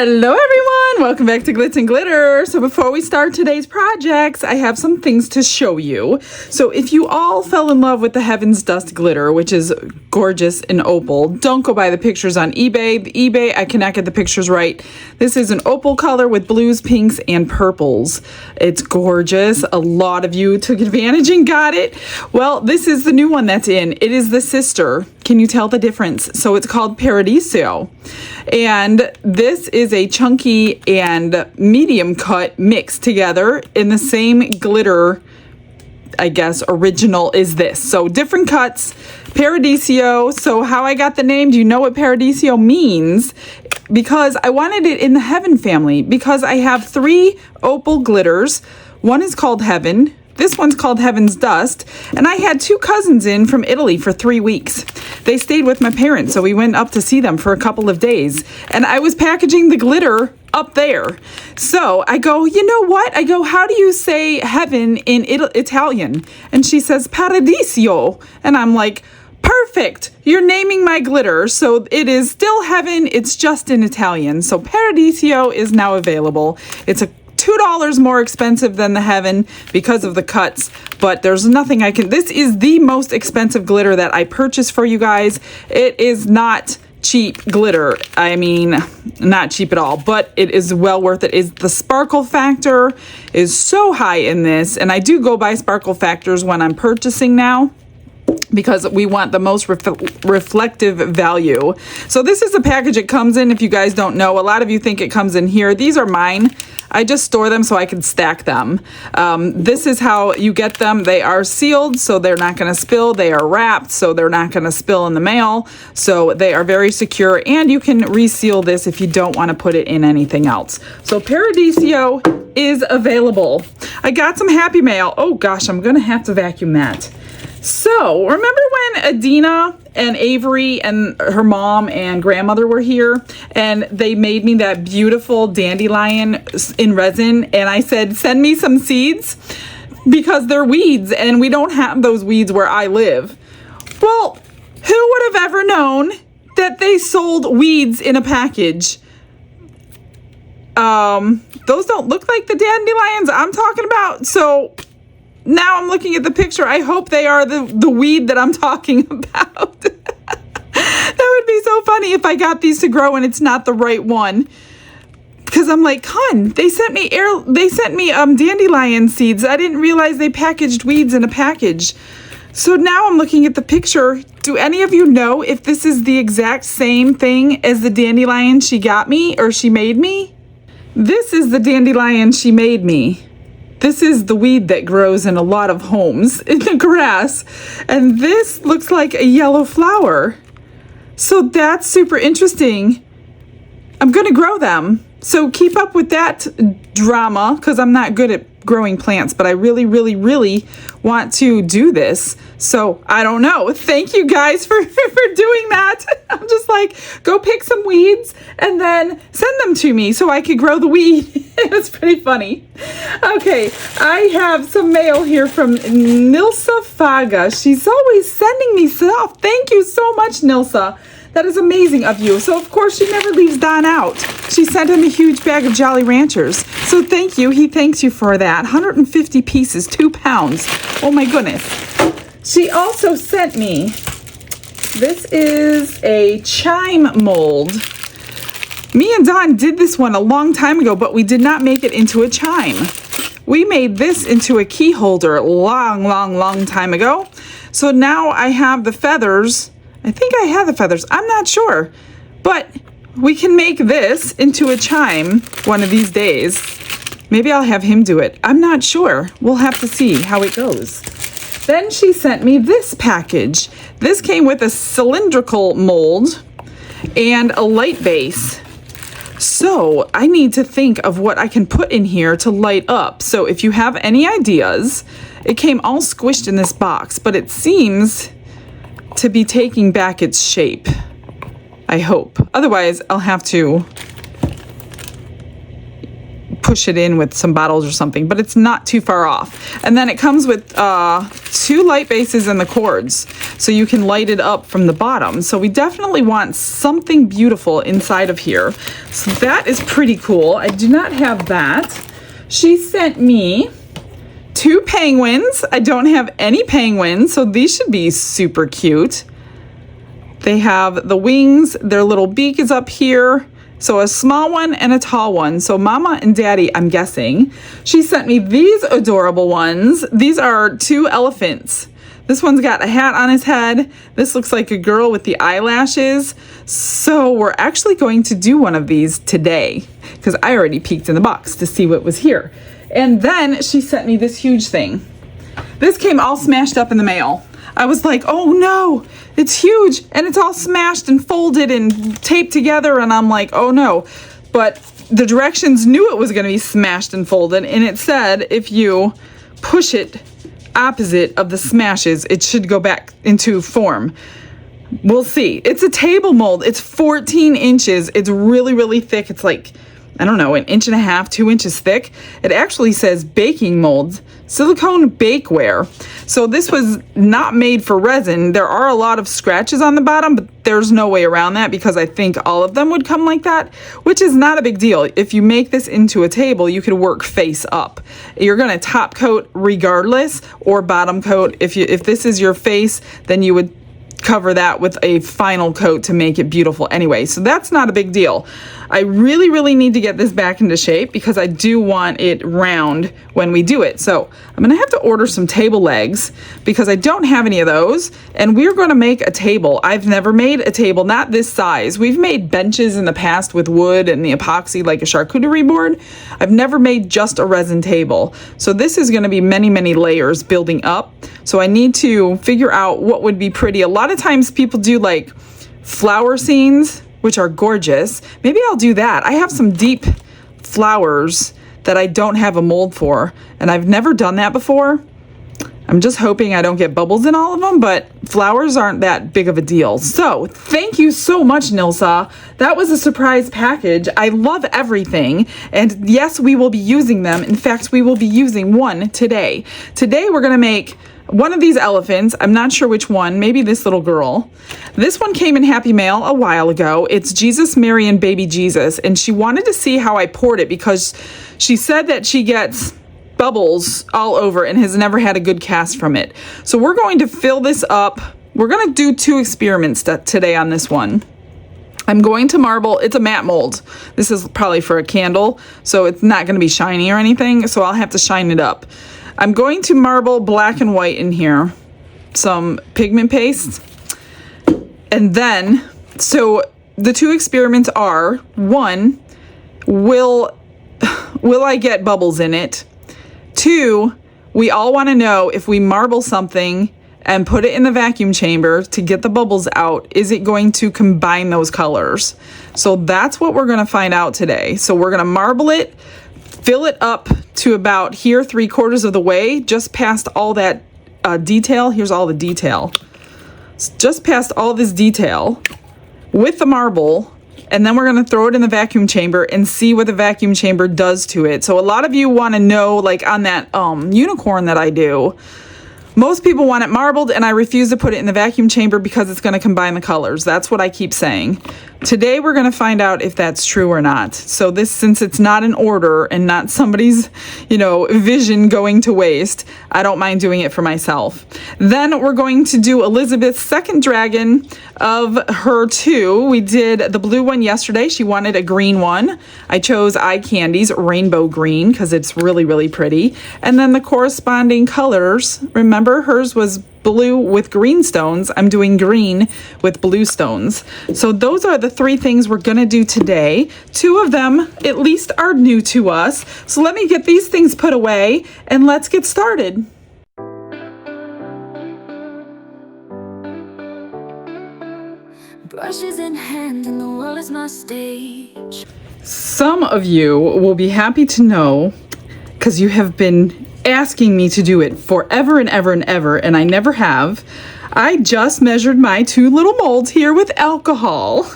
Hello everyone, welcome back to Glitz and Glitter. So before we start today's projects, I have some things to show you. So if you all fell in love with the Heaven's Dust glitter, which is gorgeous in opal, don't go buy the pictures on eBay. The eBay, I cannot get the pictures right. This is an opal color with blues, pinks, and purples. It's gorgeous. A lot of you took advantage and got it. Well, this is the new one that's in. It is the sister. Can you tell the difference? So it's called Paradiso. And this is a chunky and medium cut mixed together in the same glitter, I guess, original is this. So different cuts, Paradiso. So how I got the name, do you know what Paradiso means? Because I wanted it in the Heaven family, because I have 3 opal glitters. One is called Heaven. This one's called Heaven's Dust, and I had 2 cousins in from Italy for 3 weeks. They stayed with my parents, so we went up to see them for a couple of days, and I was packaging the glitter up there. So I go, you know what? I go, how do you say heaven in Italian? And she says, Paradiso. And I'm like, perfect. You're naming my glitter. So it is still heaven. It's just in Italian. So Paradiso is now available. It's a $2 more expensive than the Heaven because of the cuts, but there's nothing I can. This is the most expensive glitter that I purchased for you guys. It is not cheap glitter. I mean, not cheap at all, but it is well worth it. Is the sparkle factor is so high in this, and I do go by sparkle factors when I'm purchasing now, because we want the most reflective value. So this is the package it comes in. If you guys don't know, a lot of you think it comes in here. These are mine. I just store them so I can stack them. This is how you get them. They are sealed, so they're not going to spill. They are wrapped, so they're not going to spill in the mail. So they are very secure, and you can reseal this if you don't want to put it in anything else. So Paradiso is available. I got some Happy Mail. Oh gosh, I'm going to have to vacuum that. So, remember when Adina and Avery and her mom and grandmother were here, and they made me that beautiful dandelion in resin, and I said, send me some seeds because they're weeds and we don't have those weeds where I live. Well, who would have ever known that they sold weeds in a package? Those don't look like the dandelions I'm talking about, so now I'm looking at the picture. I hope they are the weed that I'm talking about. That would be so funny if I got these to grow and it's not the right one. Because I'm like, hun, they sent me dandelion seeds. I didn't realize they packaged weeds in a package. So now I'm looking at the picture. Do any of you know if this is the exact same thing as the dandelion she got me or she made me? This is the dandelion she made me. This is the weed that grows in a lot of homes in the grass. And this looks like a yellow flower. So that's super interesting. I'm going to grow them. So keep up with that drama, because I'm not good at growing plants, but I really, really, really want to do this. So I don't know. Thank you guys for doing that. I'm just like, go pick some weeds and then send them to me so I could grow the weed. It's pretty funny. Okay, I have some mail here from Nilsa Faga. She's always sending me stuff. Thank you so much, Nilsa. That is amazing of you. So, of course, she never leaves Don out. She sent him a huge bag of Jolly Ranchers. So, thank you. He thanks you for that. 150 pieces, 2 pounds. Oh, my goodness. She also sent me, this is a chime mold. Me and Don did this one a long time ago, but we did not make it into a chime. We made this into a key holder long time ago. So now I have the feathers. I think I have the feathers. I'm not sure. But we can make this into a chime one of these days. Maybe I'll have him do it. I'm not sure. We'll have to see how it goes. Then she sent me this package. This came with a cylindrical mold and a light base. So I need to think of what I can put in here to light up. So if you have any ideas, it came all squished in this box, but it seems to be taking back its shape. I hope. Otherwise, I'll have to push it in with some bottles or something, but it's not too far off. And then it comes with 2 light bases and the cords, so you can light it up from the bottom. So we definitely want something beautiful inside of here. So that is pretty cool. I do not have that. She sent me 2 penguins. I don't have any penguins, so these should be super cute. They have the wings, their little beak is up here. So a small one and a tall one. So Mama and Daddy, I'm guessing. She sent me these adorable ones. These are 2 elephants. This one's got a hat on his head. This looks like a girl with the eyelashes. So we're actually going to do one of these today because I already peeked in the box to see what was here. And then she sent me this huge thing. This came all smashed up in the mail. I was like, oh no, it's huge and it's all smashed and folded and taped together, and I'm like, oh no. But the directions knew it was going to be smashed and folded, and it said if you push it opposite of the smashes, it should go back into form. We'll see. It's a table mold. It's 14 inches. It's really, really thick. It's like, I don't know, 1.5 inches, 2 inches thick. It actually says baking molds, silicone bakeware. So this was not made for resin. There are a lot of scratches on the bottom, but there's no way around that because I think all of them would come like that, which is not a big deal. If you make this into a table, you could work face up. You're gonna top coat regardless, or bottom coat. If this is your face, then you would cover that with a final coat to make it beautiful anyway. So that's not a big deal. I really, really need to get this back into shape because I do want it round when we do it. So I'm gonna have to order some table legs because I don't have any of those. And we're gonna make a table. I've never made a table, not this size. We've made benches in the past with wood and the epoxy like a charcuterie board. I've never made just a resin table. So this is gonna be many, many layers building up. So I need to figure out what would be pretty. A lot of times people do like flower scenes, which are gorgeous. Maybe I'll do that. I have some deep flowers that I don't have a mold for, and I've never done that before. I'm just hoping I don't get bubbles in all of them, but flowers aren't that big of a deal. So thank you so much, Nilsa. That was a surprise package. I love everything. And yes, we will be using them. In fact, we will be using one today. Today, we're gonna make one of these elephants. I'm not sure which one, maybe this little girl. This one came in Happy Mail a while ago. It's Jesus, Mary, and Baby Jesus. And she wanted to see how I poured it because she said that she gets bubbles all over and has never had a good cast from it. So we're going to fill this up. We're going to do 2 experiments today on this one. I'm going to marble. It's a matte mold. This is probably for a candle, so it's not going to be shiny or anything, so I'll have to shine it up. I'm going to marble black and white in here, some pigment paste, and then, so the 2 experiments are, 1, will I get bubbles in it? 2, we all want to know if we marble something and put it in the vacuum chamber to get the bubbles out, is it going to combine those colors? So that's what we're going to find out today. So we're going to marble it, fill it up to about here, 3/4 of the way, just past all that detail. Here's all the detail. Just past all this detail with the marble, and then we're gonna throw it in the vacuum chamber and see what the vacuum chamber does to it. So a lot of you wanna know, like on that unicorn that I do, most people want it marbled, and I refuse to put it in the vacuum chamber because it's gonna combine the colors. That's what I keep saying. Today we're gonna find out if that's true or not. So this, since it's not an order and not somebody's, vision going to waste, I don't mind doing it for myself. Then we're going to do Elizabeth's second dragon of her 2. We did the blue one yesterday. She wanted a green one. I chose Eye Candy's rainbow green because it's really, really pretty. And then the corresponding colors, remember hers was blue with green stones. I'm doing green with blue stones. So those are the 3 things we're gonna do today. 2 of them at least are new to us. So let me get these things put away and let's get started. Brushes in hand and the world is my stage. Some of you will be happy to know, because you have been asking me to do it forever and ever and ever, and I never have. I just measured my 2 little molds here with alcohol.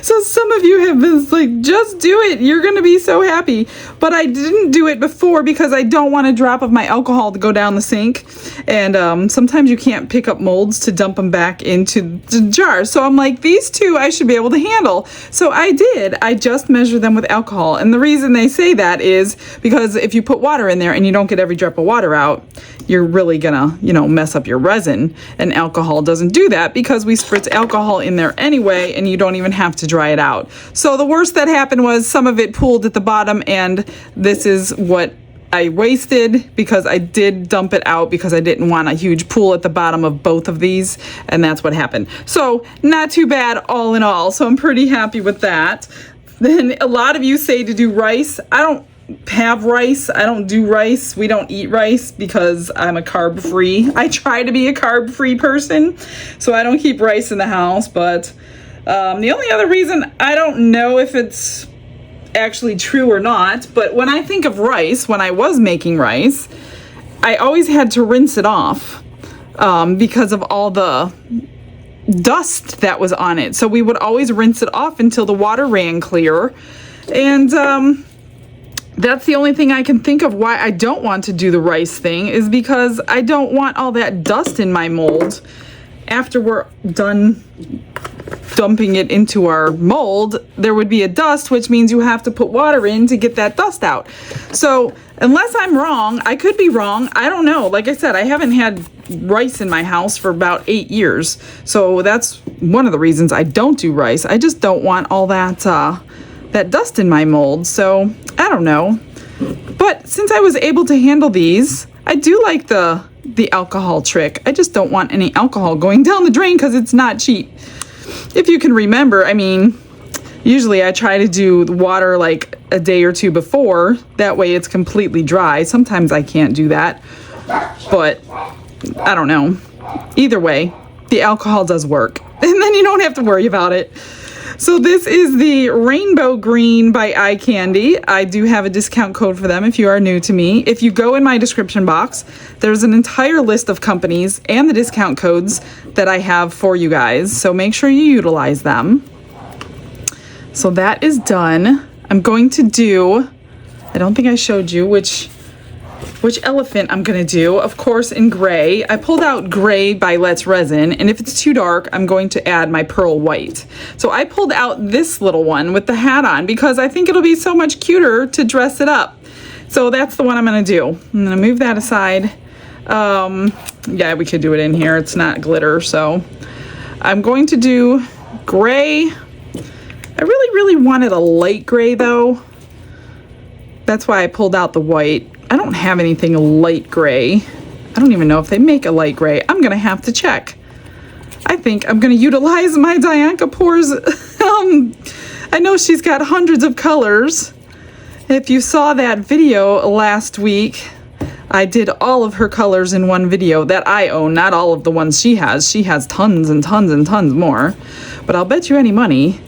So some of you have been like, just do it. You're going to be so happy. But I didn't do it before because I don't want a drop of my alcohol to go down the sink. And sometimes you can't pick up molds to dump them back into the jar. So I'm like, these two I should be able to handle. So I did. I just measured them with alcohol. And the reason they say that is because if you put water in there and you don't get every drop of water out, you're really gonna, mess up your resin. And alcohol doesn't do that because we spritz alcohol in there anyway, and you don't even have to dry it out. So the worst that happened was some of it pooled at the bottom, and this is what I wasted because I did dump it out because I didn't want a huge pool at the bottom of both of these, and that's what happened. So not too bad all in all. So I'm pretty happy with that. Then a lot of you say to do rice. I don't have rice. I don't do rice. We don't eat rice because I'm a carb free. I try to be a carb free person, so I don't keep rice in the house. But the only other reason, I don't know if it's actually true or not, but when I think of rice, when I was making rice, I always had to rinse it off because of all the dust that was on it. So we would always rinse it off until the water ran clear. And that's the only thing I can think of why I don't want to do the rice thing, is because I don't want all that dust in my mold after we're done dumping it into our mold. There would be a dust, which means you have to put water in to get that dust out. So unless I'm wrong, I could be wrong. I don't know. Like I said, I haven't had rice in my house for about 8 years. So that's one of the reasons I don't do rice. I just don't want all that dust in my mold. So I don't know. But since I was able to handle these, I do like the alcohol trick. I just don't want any alcohol going down the drain because it's not cheap. If you can remember, I mean, usually I try to do the water like a day or two before. That way it's completely dry. Sometimes I can't do that. But I don't know. Either way, the alcohol does work. And then you don't have to worry about it. So this is the Rainbow Green by Eye Candy. I do have a discount code for them if you are new to me. If you go in my description box, there's an entire list of companies and the discount codes that I have for you guys. So make sure you utilize them. So that is done. I'm going to do, I don't think I showed you which elephant I'm gonna do. Of course, in gray. I pulled out gray by Let's Resin, and if it's too dark, I'm going to add my pearl white. So I pulled out this little one with the hat on because I think it'll be so much cuter to dress it up. So that's the one I'm gonna do. I'm gonna move that aside. Yeah, we could do it in here. It's not glitter, so I'm going to do gray. I really wanted a light gray though. That's why I pulled out the white. I don't have anything light gray. I don't even know if they make a light gray. I'm gonna have to check. I think I'm gonna utilize my Dianca Pores. I know she's got hundreds of colors. If you saw that video last week, I did all of her colors in one video that I own, not all of the ones she has. She has tons and tons and tons more. But I'll bet you any money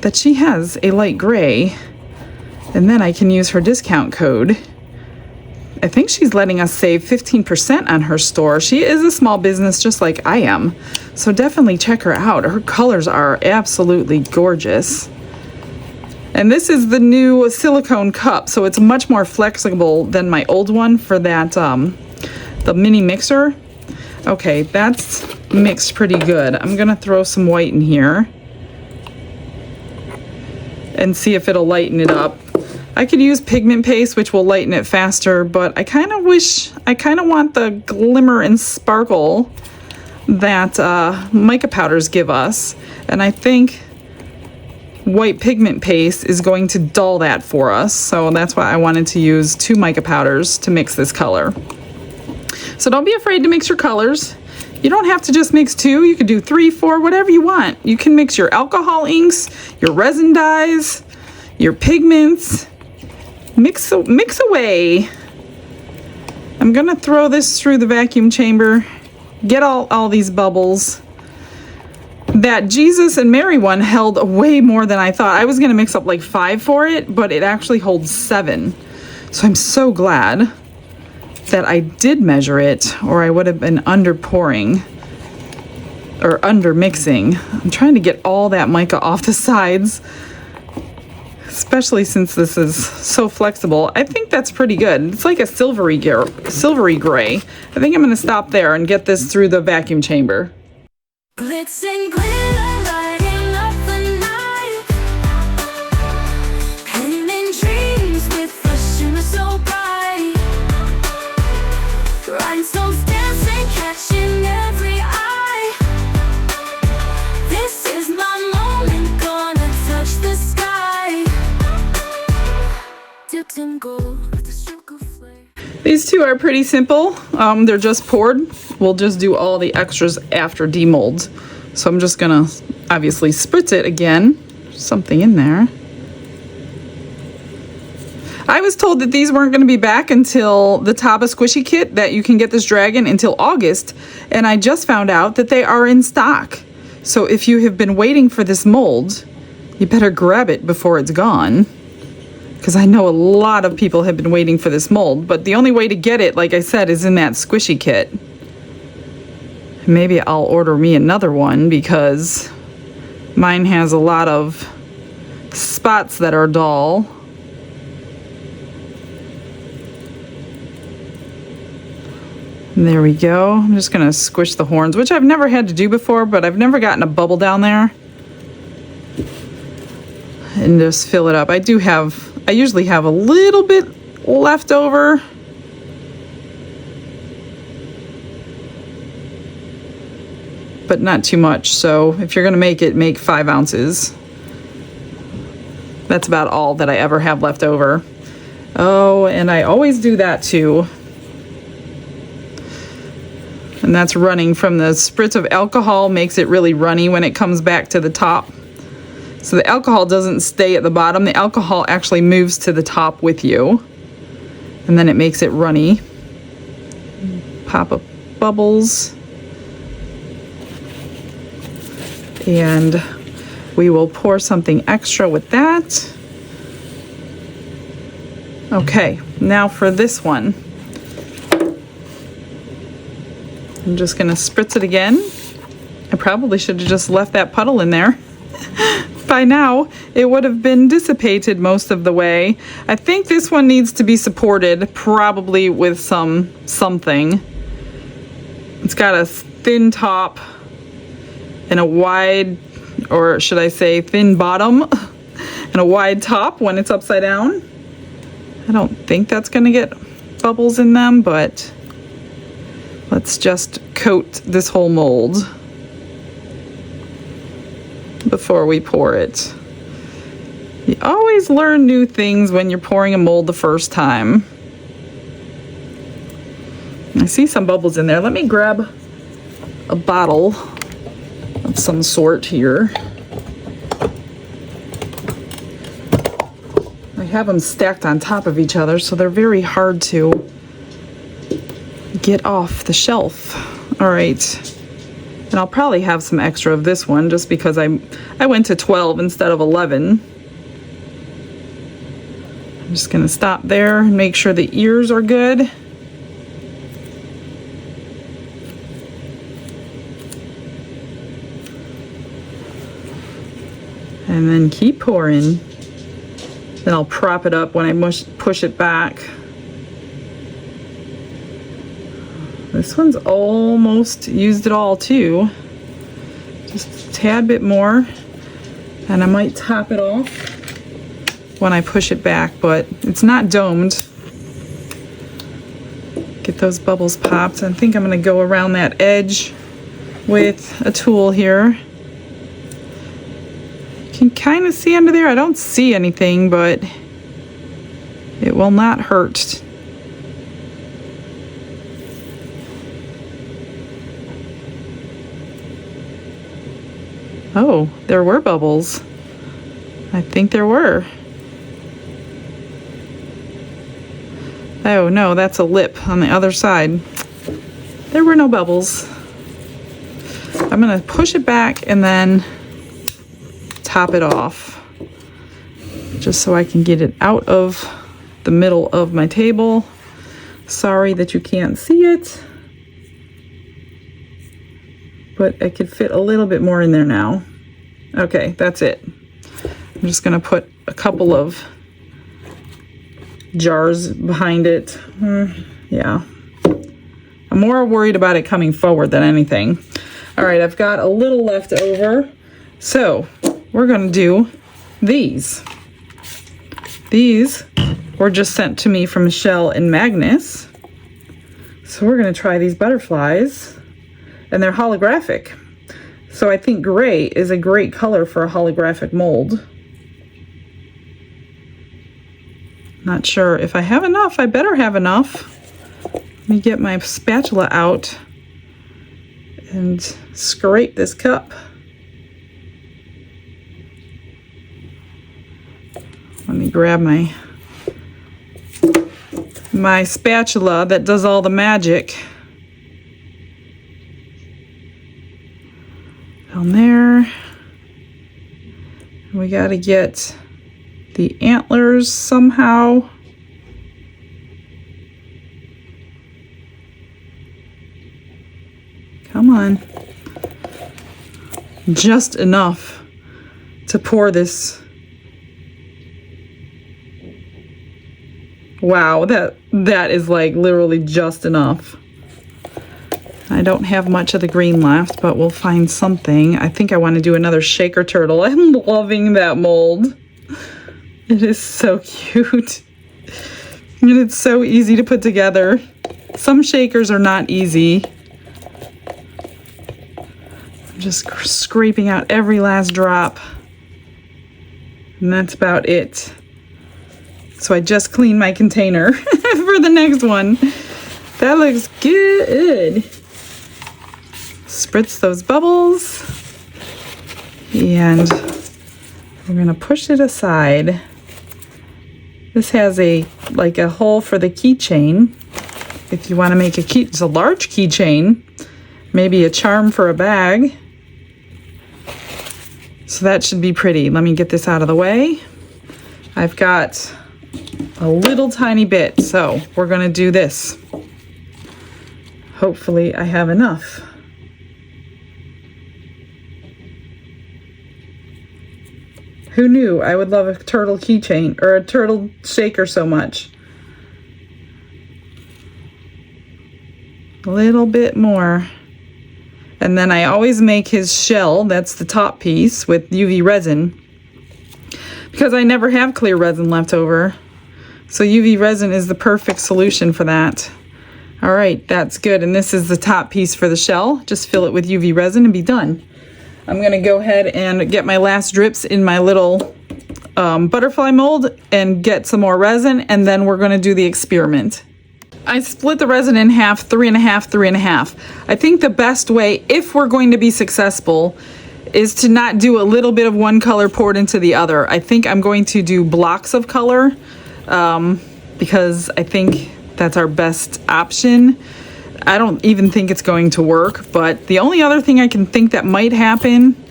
that she has a light gray. And then I can use her discount code. I think she's letting us save 15% on her store. She is a small business just like I am. So definitely check her out. Her colors are absolutely gorgeous. And this is the new silicone cup. So it's much more flexible than my old one for that, the mini mixer. Okay, that's mixed pretty good. I'm gonna throw some white in here and see if it'll lighten it up. I could use pigment paste, which will lighten it faster, but I kind of want the glimmer and sparkle that mica powders give us. And I think white pigment paste is going to dull that for us. So that's why I wanted to use 2 mica powders to mix this color. So don't be afraid to mix your colors. You don't have to just mix 2. You could do 3, 4, whatever you want. You can mix your alcohol inks, your resin dyes, your pigments. Mix away. I'm gonna throw this through the vacuum chamber, get all these bubbles. That Jesus and Mary one held way more than I thought. I was gonna mix up like 5 for it, but it actually holds 7. So I'm so glad that I did measure it, or I would have been under pouring. or under mixing. I'm trying to get all that mica off the sides, especially since this is so flexible. I think that's pretty good. It's like a silvery gray. I think I'm going to stop there and get this through the vacuum chamber. Glitz and glitter, lighting up the night. Painting dreams with a shimmer so bright. Rhinestones dancing, catching every eye. This is my moment, gonna touch the sky. Dipped in gold with a stroke of flame. These two are pretty simple. They're just poured. We'll just do all the extras after demolds. So I'm just gonna obviously spritz it again. Something in there. I was told that these weren't gonna be back until the Taba Squishy kit that you can get this dragon until August. And I just found out that they are in stock. So if you have been waiting for this mold, you better grab it before it's gone. Because I know a lot of people have been waiting for this mold, but the only way to get it, like I said, is in that squishy kit. Maybe I'll order me another one because mine has a lot of spots that are dull. And there we go. I'm just gonna squish the horns, which I've never had to do before, but I've never gotten a bubble down there. And just fill it up. I usually have a little bit left over. But not too much. So if you're gonna make it, make 5 ounces. That's about all that I ever have left over. Oh, and I always do that too. And that's running from the spritz of alcohol, makes it really runny when it comes back to the top. So the alcohol doesn't stay at the bottom. The alcohol actually moves to the top with you. And then it makes it runny. Pop up bubbles. And we will pour something extra with that. Okay, now for this one. I'm just gonna spritz it again. I probably should have just left that puddle in there. By now, it would have been dissipated most of the way. I think this one needs to be supported, probably with something. It's got a thin top and a wide, or should I say thin bottom, and a wide top when it's upside down. I don't think that's gonna get bubbles in them, but let's just coat this whole mold before we pour it. You always learn new things when you're pouring a mold the first time. I see some bubbles in there. Let me grab a bottle of some sort here. I have them stacked on top of each other, so they're very hard to get off the shelf. All right. And I'll probably have some extra of this one just because I went to 12 instead of 11. I'm just gonna stop there and make sure the ears are good. And then keep pouring. Then I'll prop it up when I push it back. This one's almost used it all too. Just a tad bit more. And I might top it off when I push it back, but it's not domed. Get those bubbles popped. I think I'm gonna go around that edge with a tool here. You can kind of see under there. I don't see anything, but it will not hurt. Oh, there were bubbles. I think there were. Oh no, that's a lip on the other side. There were no bubbles. I'm gonna push it back and then top it off, just so I can get it out of the middle of my table. Sorry that you can't see it. but I could fit a little bit more in there now. Okay, that's it. I'm just gonna put a couple of jars behind it. Yeah. I'm more worried about it coming forward than anything. All right, I've got a little left over. So we're gonna do these. These were just sent to me from Michelle and Magnus. So we're gonna try these butterflies, and they're holographic. So I think gray is a great color for a holographic mold. Not sure if I have enough. I better have enough. Let me get my spatula out and scrape this cup. Let me grab my spatula that does all the magic. Down there. We got to get the antlers somehow. Come on. Just enough to pour this. Wow, that is like literally just enough. I don't have much of the green left, but we'll find something. I think I want to do another shaker turtle. I'm loving that mold. It is so cute. And it's so easy to put together. Some shakers are not easy. I'm just scraping out every last drop. And that's about it. So I just cleaned my container for the next one. That looks good. Spritz those bubbles. And we're gonna push it aside. This has a hole for the keychain. If you wanna make it's a large keychain, maybe a charm for a bag. So that should be pretty. Let me get this out of the way. I've got a little tiny bit, so we're gonna do this. Hopefully I have enough. Who knew I would love a turtle keychain or a turtle shaker so much? A little bit more. And then I always make his shell, that's the top piece, with UV resin. Because I never have clear resin left over. So UV resin is the perfect solution for that. All right, that's good. And this is the top piece for the shell. Just fill it with UV resin and be done. I'm gonna go ahead and get my last drips in my little butterfly mold and get some more resin, and then we're gonna do the experiment. I split the resin in half, 3.5, 3.5. I think the best way, if we're going to be successful, is to not do a little bit of one color poured into the other. I think I'm going to do blocks of color because I think that's our best option. I don't even think it's going to work, but the only other thing I can think that might happen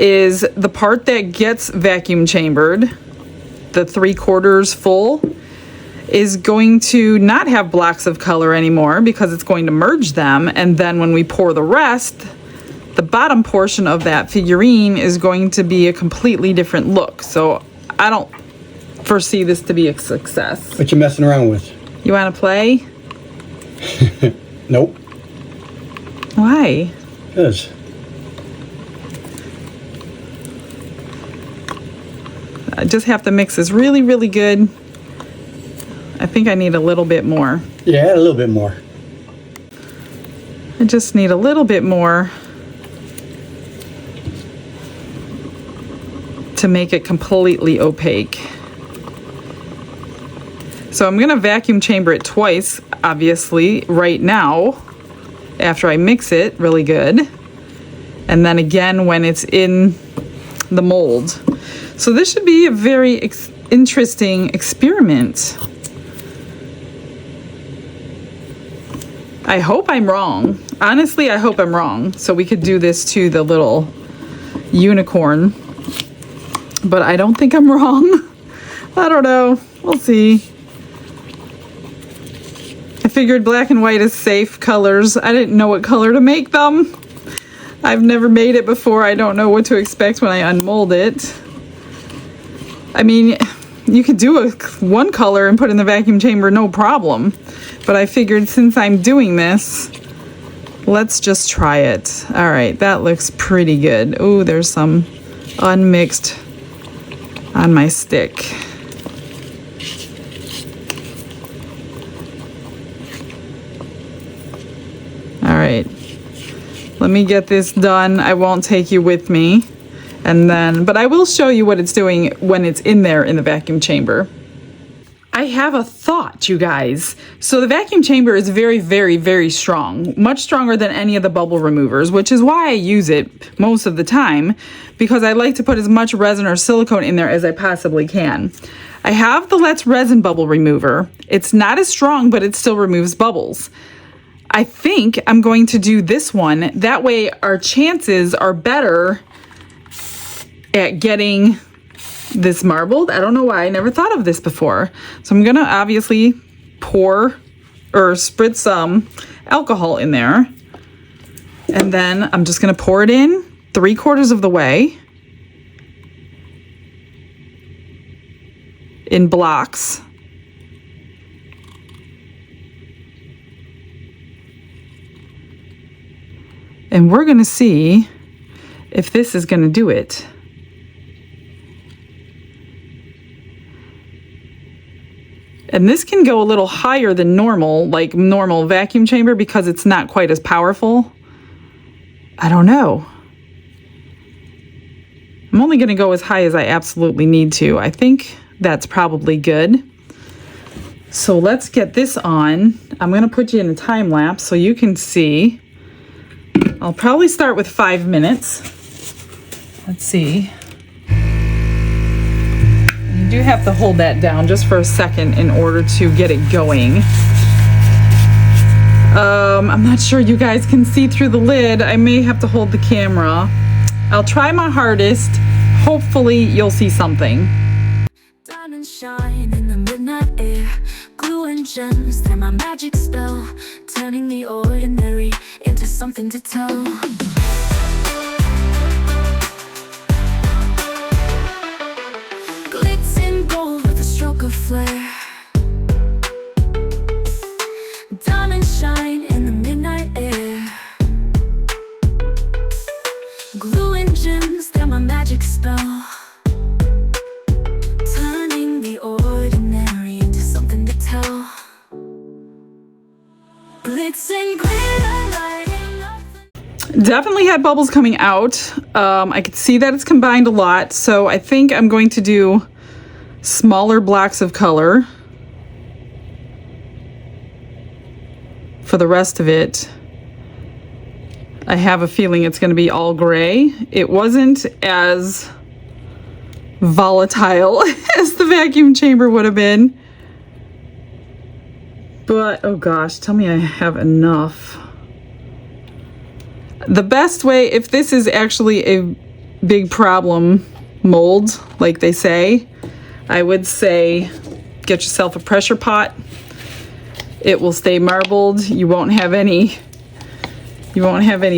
is the part that gets vacuum chambered, the 3/4 full, is going to not have blocks of color anymore because it's going to merge them. And then when we pour the rest, the bottom portion of that figurine is going to be a completely different look. So I don't foresee this to be a success. What you messing around with? You want to play? Nope. Why? Because. I just have to mix this really, really good. I think I need a little bit more. Yeah, a little bit more. I just need a little bit more to make it completely opaque. So I'm gonna vacuum chamber it twice, obviously, right now, after I mix it really good. And then again when it's in the mold. So this should be a very interesting experiment. I hope I'm wrong. Honestly, I hope I'm wrong. So we could do this to the little unicorn. But I don't think I'm wrong. I don't know. We'll see. I figured black and white is safe colors. I didn't know what color to make them. I've never made it before. I don't know what to expect when I unmold it. I mean, you could do one color and put it in the vacuum chamber, no problem. But I figured since I'm doing this, let's just try it. All right, that looks pretty good. Ooh, there's some unmixed on my stick. All right, let me get this done. I won't take you with me. But I will show you what it's doing when it's in there in the vacuum chamber. I have a thought, you guys. So the vacuum chamber is very, very, very strong, much stronger than any of the bubble removers, which is why I use it most of the time, because I like to put as much resin or silicone in there as I possibly can. I have the Let's Resin bubble remover. It's not as strong, but it still removes bubbles. I think I'm going to do this one. That way our chances are better at getting this marbled. I don't know why I never thought of this before. So I'm gonna obviously pour or spritz some alcohol in there. And then I'm just gonna pour it in 3/4 of the way in blocks. And we're gonna see if this is gonna do it. And this can go a little higher than normal, like normal vacuum chamber, because it's not quite as powerful. I don't know. I'm only gonna go as high as I absolutely need to. I think that's probably good. So let's get this on. I'm gonna put you in a time lapse so you can see. I'll probably start with 5 minutes. Let's see. You do have to hold that down just for a second in order to get it going. I'm not sure you guys can see through the lid. I may have to hold the camera. I'll try my hardest. Hopefully you'll see something. Diamonds shine in the midnight air. Glue and gems, they're my magic spell. Turning the ordinary into something to tell. Glitz and gold with a stroke of flair. Diamonds shine in the midnight air. Glue and gems, they're my magic spell. Turning the ordinary into something to tell. Glitz and glitter lighting up. Definitely had bubbles coming out. I could see that it's combined a lot, so I think I'm going to do smaller blocks of color for the rest of it. I have a feeling it's going to be all gray. It wasn't as volatile as the vacuum chamber would have been. But, oh gosh, tell me I have enough. The best way, if this is actually a big problem mold, like they say, I would say get yourself a pressure pot. It will stay marbled. You won't have any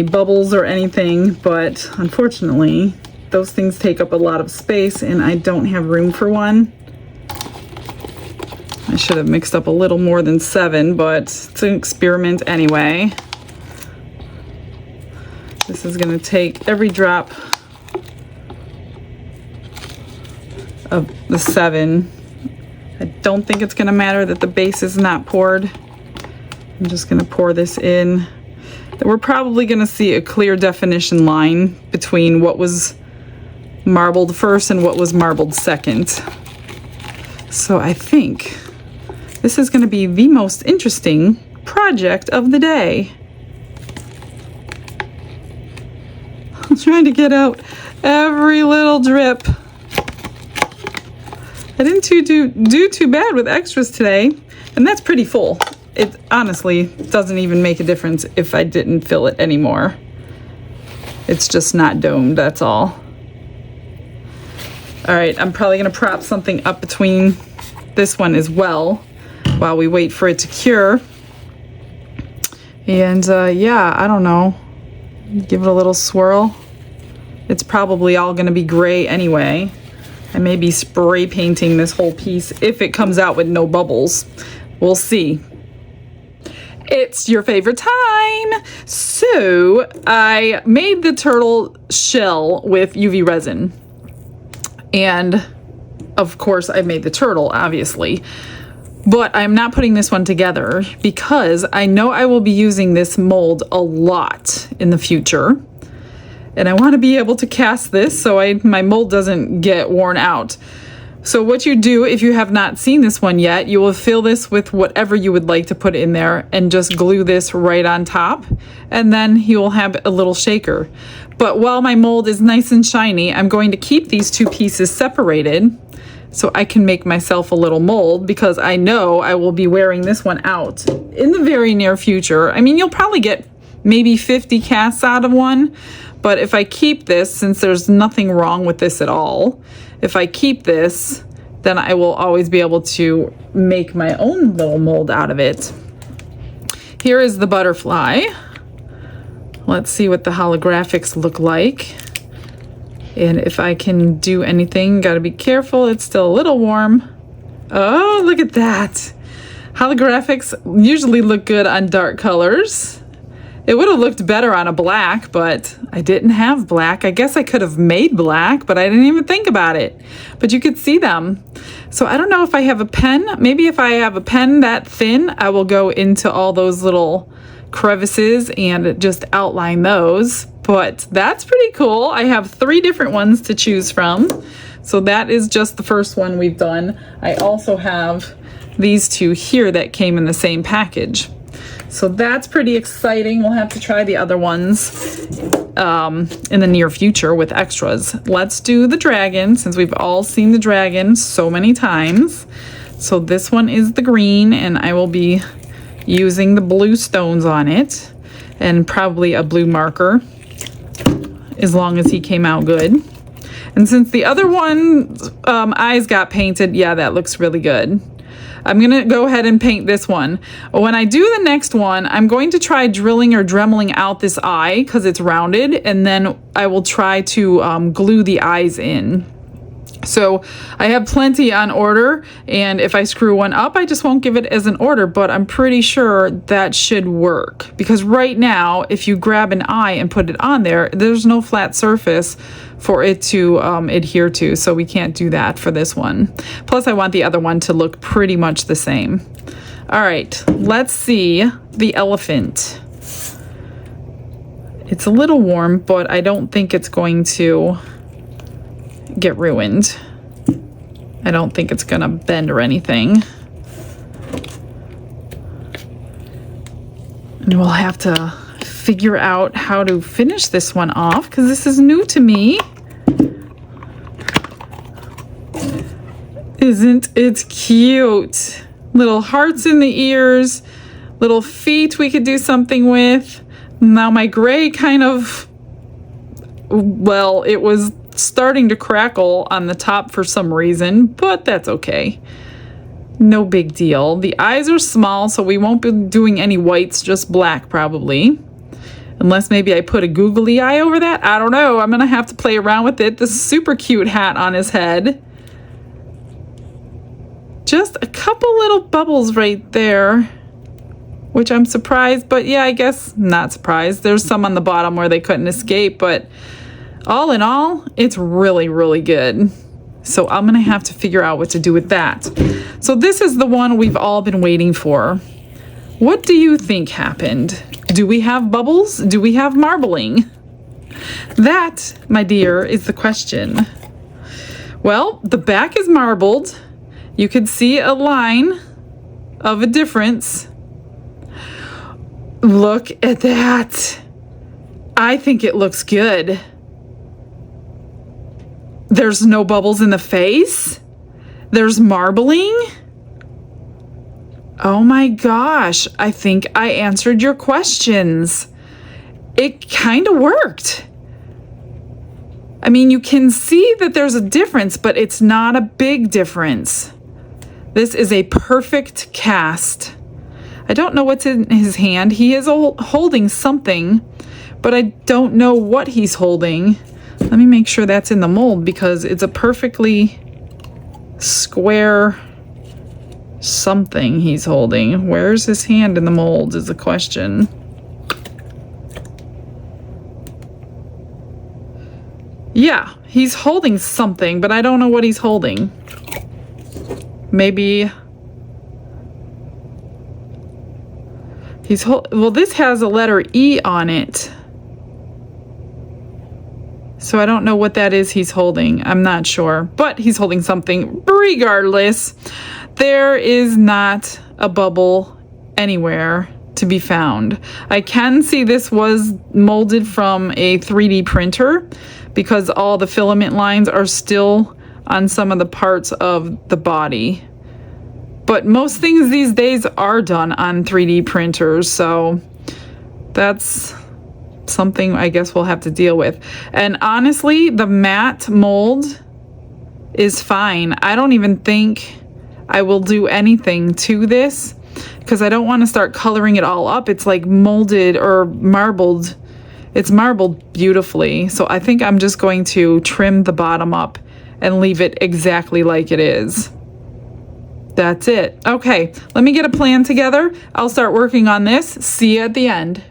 bubbles or anything, but unfortunately, those things take up a lot of space and I don't have room for one. I should have mixed up a little more than 7, but it's an experiment anyway. This is going to take every drop of the 7. I don't think it's going to matter that the base is not poured. I'm just going to pour this in. We're probably going to see a clear definition line between what was marbled first and what was marbled second. So I think this is going to be the most interesting project of the day. I'm trying to get out every little drip. I didn't do too bad with extras today, and that's pretty full. It honestly doesn't even make a difference if I didn't fill it anymore. It's just not domed, that's all. All right, I'm probably gonna prop something up between this one as well while we wait for it to cure. And yeah, I don't know. Give it a little swirl. It's probably all going to be gray anyway. I may be spray painting this whole piece if it comes out with no bubbles. We'll see. It's your favorite time. So I made the turtle shell with UV resin. And of course I made the turtle, obviously. But I'm not putting this one together because I know I will be using this mold a lot in the future. And I want to be able to cast this so my mold doesn't get worn out. So what you do, if you have not seen this one yet, you will fill this with whatever you would like to put in there and just glue this right on top. And then you will have a little shaker. But while my mold is nice and shiny, I'm going to keep these two pieces separated so I can make myself a little mold, because I know I will be wearing this one out in the very near future. I mean, you'll probably get maybe 50 casts out of one, but if I keep this, since there's nothing wrong with this at all, if I keep this, then I will always be able to make my own little mold out of it. Here is the butterfly. Let's see what the holographics look like. And if I can do anything, gotta be careful, it's still a little warm. Oh, look at that. Holographics usually look good on dark colors. It would have looked better on a black, but I didn't have black. I guess I could have made black, but I didn't even think about it. But you could see them. So I don't know if I have a pen. Maybe if I have a pen that thin, I will go into all those little crevices and just outline those. But that's pretty cool. I have 3 different ones to choose from. So that is just the first one we've done. I also have these 2 here that came in the same package. So that's pretty exciting. We'll have to try the other ones in the near future with extras. Let's do the dragon, since we've all seen the dragon so many times. So this one is the green, and I will be using the blue stones on it and probably a blue marker, as long as he came out good. And since the other one's eyes got painted, yeah, that looks really good. I'm gonna go ahead and paint this one. When I do the next one, I'm going to try drilling or dremeling out this eye because it's rounded, and then I will try to glue the eyes in. So I have plenty on order, and if I screw one up, I just won't give it as an order, but I'm pretty sure that should work. Because right now, if you grab an eye and put it on there, there's no flat surface for it to adhere to, so we can't do that for this one. Plus, I want the other one to look pretty much the same. All right, let's see the elephant. It's a little warm, but I don't think it's going to get ruined. I don't think it's gonna bend or anything. And we'll have to figure out how to finish this one off because this is new to me. Isn't it cute? Little hearts in the ears, little feet we could do something with. Now my gray kind of, well, it was starting to crackle on the top for some reason, but that's okay. No big deal. The eyes are small, so we won't be doing any whites, just black probably. Unless maybe I put a googly eye over that. I don't know. I'm gonna have to play around with it. This super cute hat on his head. Just a couple little bubbles right there, which I'm surprised, but yeah, I guess not surprised. There's some on the bottom where they couldn't escape, but all in all, it's really, really good. So I'm gonna have to figure out what to do with that. So this is the one we've all been waiting for. What do you think happened? Do we have bubbles? Do we have marbling? That, my dear, is the question. Well, the back is marbled. You could see a line of a difference. Look at that. I think it looks good. There's no bubbles in the face. There's marbling. Oh my gosh, I think I answered your questions. It kind of worked. I mean, you can see that there's a difference, but it's not a big difference. This is a perfect cast. I don't know what's in his hand. He is holding something, but I don't know what he's holding. Let me make sure that's in the mold because it's a perfectly square something he's holding. Where's his hand in the mold is the question. Yeah, he's holding something, but I don't know what he's holding. Maybe well, this has a letter E on it. So I don't know what that is he's holding. I'm not sure, but he's holding something. Regardless, there is not a bubble anywhere to be found. I can see this was molded from a 3D printer because all the filament lines are still on some of the parts of the body. But most things these days are done on 3D printers, so that's something I guess we'll have to deal with. And honestly, the matte mold is fine. I don't even think I will do anything to this because I don't want to start coloring it all up. It's like molded or marbled. It's marbled beautifully. So I think I'm just going to trim the bottom up and leave it exactly like it is. That's it. Okay, let me get a plan together. I'll start working on this. See you at the end.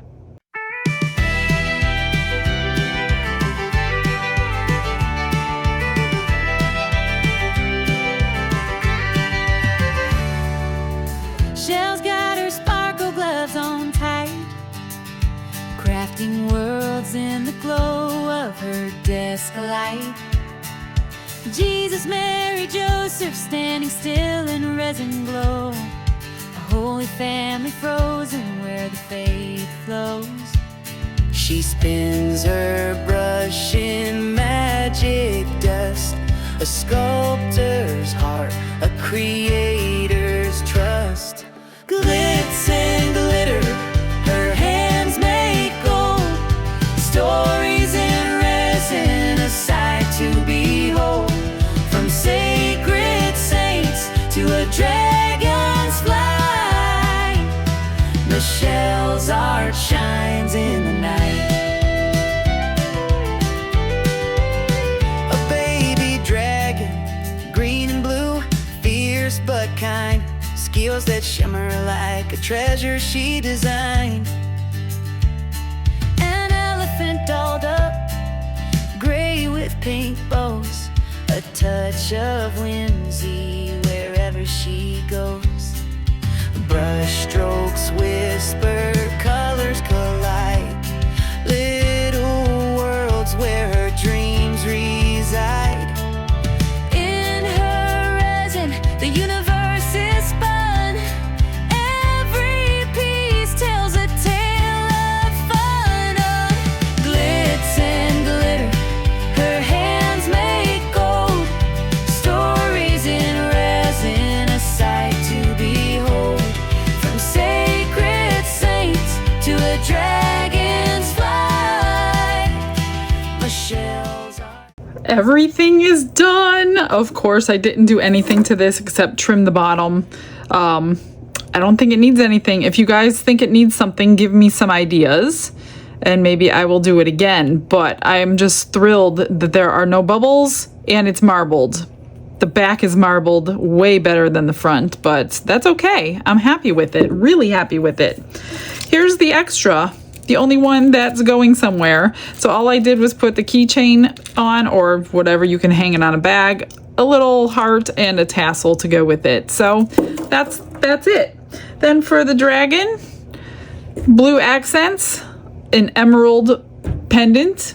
Shell's got her sparkle gloves on tight, crafting worlds in the glow of her desk light. Jesus, Mary, Joseph standing still in resin glow, a holy family frozen where the faith flows. She spins her brush in magic dust, a sculptor's heart, a creator's trust. Glitz and glitter, her hands make gold, stories in resin, a sight to behold. From sacred saints to a dragon's flight, Michelle's art shines in the night. A baby dragon, green and blue, fierce but kind, skills that shimmer like a treasure she designed. An elephant dolled up, gray with pink bows, a touch of whimsy wherever she goes. Brush strokes whisper, colors collide, little worlds where her dreams reside. In her resin, the universe is spun, every piece tells a tale of fun. Of glitz and glitter, her hands make gold, stories in resin, a sight to behold. From sacred saints to a dragon's flight, Michelle's art. Everything is done. Of course, I didn't do anything to this except trim the bottom. I don't think it needs anything. If you guys think it needs something, give me some ideas and maybe I will do it again. But I'm just thrilled that there are no bubbles and it's marbled. The back is marbled way better than the front, but that's okay. I'm happy with it, really happy with it. Here's the extra, the only one that's going somewhere. So all I did was put the keychain on, or whatever, you can hang it on a bag, a little heart and a tassel to go with it. So that's it. Then for the dragon, blue accents, an emerald pendant,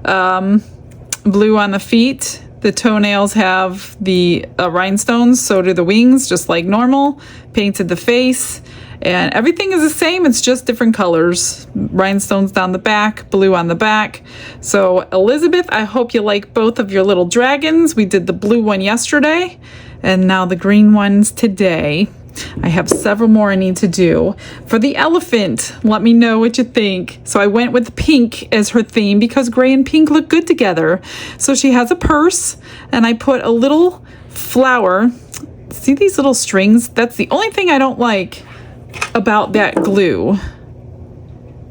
blue on the feet. The toenails have the rhinestones, so do the wings, just like normal. Painted the face, and everything is the same, it's just different colors. Rhinestones down the back, blue on the back. So Elizabeth, I hope you like both of your little dragons. We did the blue one yesterday, and now the green ones today. I have several more I need to do. For the elephant, let me know what you think. So I went with pink as her theme because gray and pink look good together. So she has a purse, and I put a little flower. See these little strings? That's the only thing I don't like about that glue.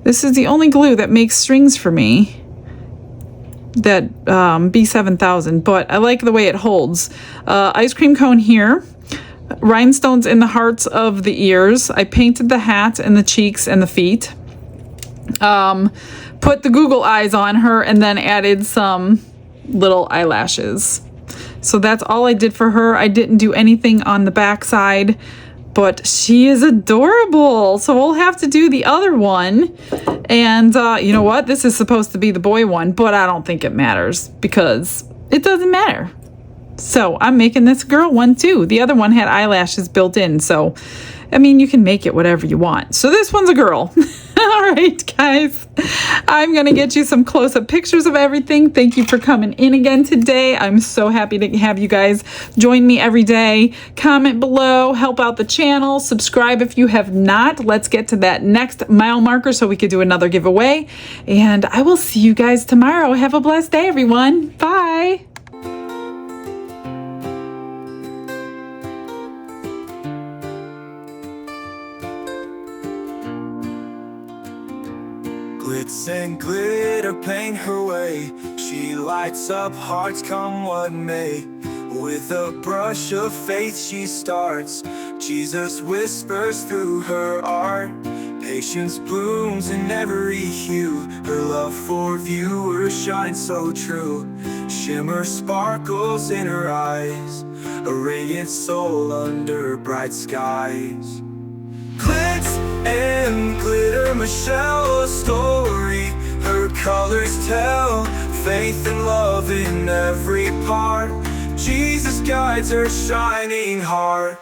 This is the only glue that makes strings for me. That B7000, but I like the way it holds. Ice cream cone here. Rhinestones in the hearts of the ears. I painted the hat and the cheeks and the feet. Put the Google eyes on her and then added some little eyelashes. So that's all I did for her. I didn't do anything on the back side, but she is adorable. So we'll have to do the other one. And you know what? This is supposed to be the boy one, but I don't think it matters because it doesn't matter. So I'm making this girl one too. The other one had eyelashes built in. So, I mean, you can make it whatever you want. So this one's a girl. All right, guys. I'm going to get you some close-up pictures of everything. Thank you for coming in again today. I'm so happy to have you guys join me every day. Comment below, help out the channel, subscribe if you have not. Let's get to that next mile marker so we could do another giveaway. And I will see you guys tomorrow. Have a blessed day, everyone. Bye. Glitz and glitter paint her way. She lights up hearts come what may. With a brush of faith she starts. Jesus whispers through her art. Patience blooms in every hue. Her love for viewers shines so true. Shimmer sparkles in her eyes. A radiant soul under bright skies. Glitz and glitter, Michelle, a story. Her colors tell faith and love in every part. Jesus guides her shining heart.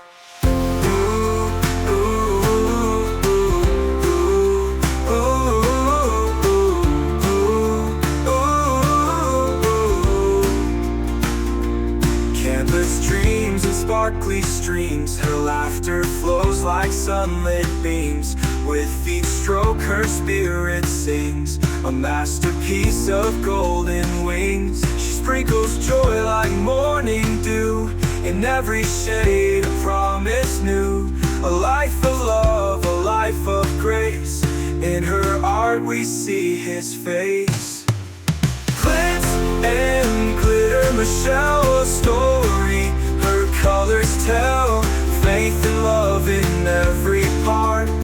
Canvas dreams and sparkly streams. Her laughter flows like sunlit beams. With each stroke her spirit sings. A masterpiece of golden wings. She sprinkles joy like morning dew. In every shade a promise new. A life of love, a life of grace. In her art we see his face. Glitz and glitter, Michelle, a story.